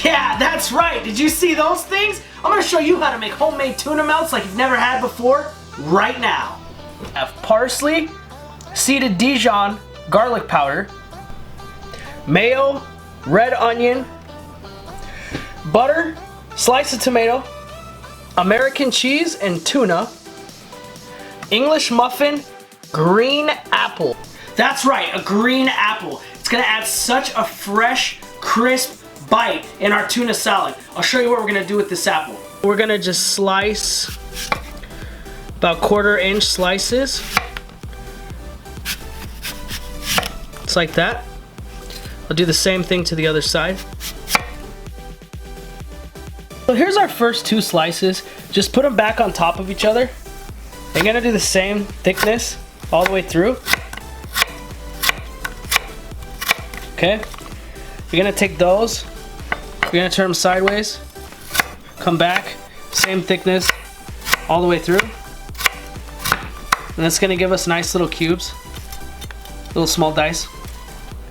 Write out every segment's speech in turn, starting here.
Yeah, that's right. Did you see those things? I'm gonna show you how to make homemade tuna melts like you've never had before right now. I have parsley, seeded Dijon garlic powder, mayo, red onion, butter, slice of tomato, American cheese and tuna, English muffin, green apple. That's right, a green apple. It's gonna add such a fresh, crisp bite in our tuna salad. I'll show you what we're gonna do with this apple. We're gonna just slice about 1/4 inch slices. Just like that. I'll do the same thing to the other side. So here's our first 2 slices. Just put them back on top of each other. You're gonna do the same thickness all the way through. Okay? You're gonna take those, you're gonna turn them sideways, come back, same thickness all the way through. And that's gonna give us nice little cubes, little small dice.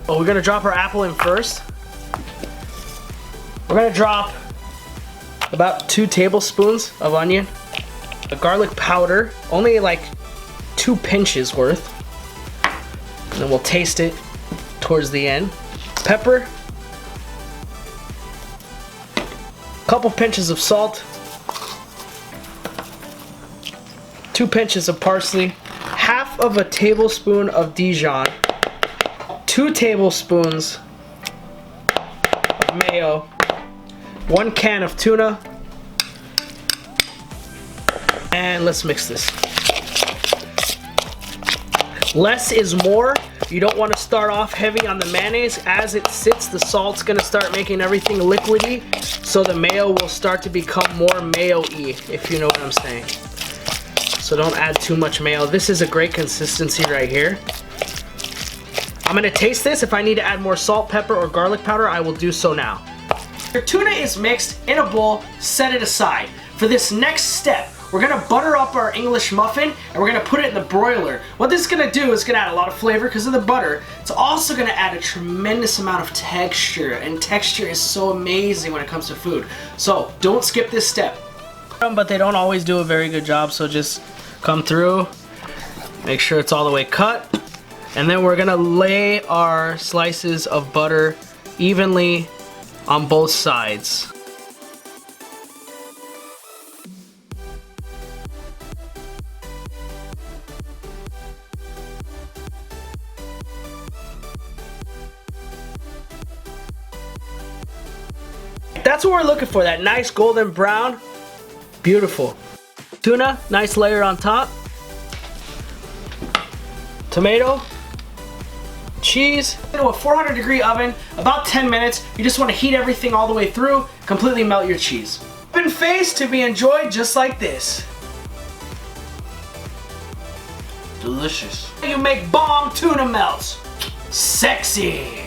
Oh, we're gonna drop our apple in first. We're gonna drop about 2 tablespoons of onion, a garlic powder, only like 2 pinches worth. And then we'll taste it towards the end. Pepper, couple pinches of salt, 2 pinches of parsley, half of a tablespoon of Dijon, 2 tablespoons of mayo, 1 can of tuna, and let's mix this. Less is more. You don't want to start off heavy on the mayonnaise. As it sits, the salt's gonna start making everything liquidy, so the mayo will start to become more mayo-y, if you know what I'm saying. So don't add too much mayo. This is a great consistency right here. I'm gonna taste this. If I need to add more salt, pepper, or garlic powder, I will do so now. Your tuna is mixed in a bowl, set it aside. For this next step, we're gonna butter up our English muffin and we're gonna put it in the broiler. What this is gonna do is gonna add a lot of flavor because of the butter. It's also gonna add a tremendous amount of texture, and texture is so amazing when it comes to food. So don't skip this step. But they don't always do a very good job, so just come through, make sure it's all the way cut, and then we're gonna lay our slices of butter evenly on both sides. That's what we're looking for, that nice golden brown. Beautiful. Tuna, nice layer on top. Tomato, cheese. Into a 400-degree oven, about 10 minutes. You just want to heat everything all the way through, completely melt your cheese. Open face to be enjoyed just like this. Delicious. You make bomb tuna melts. Sexy.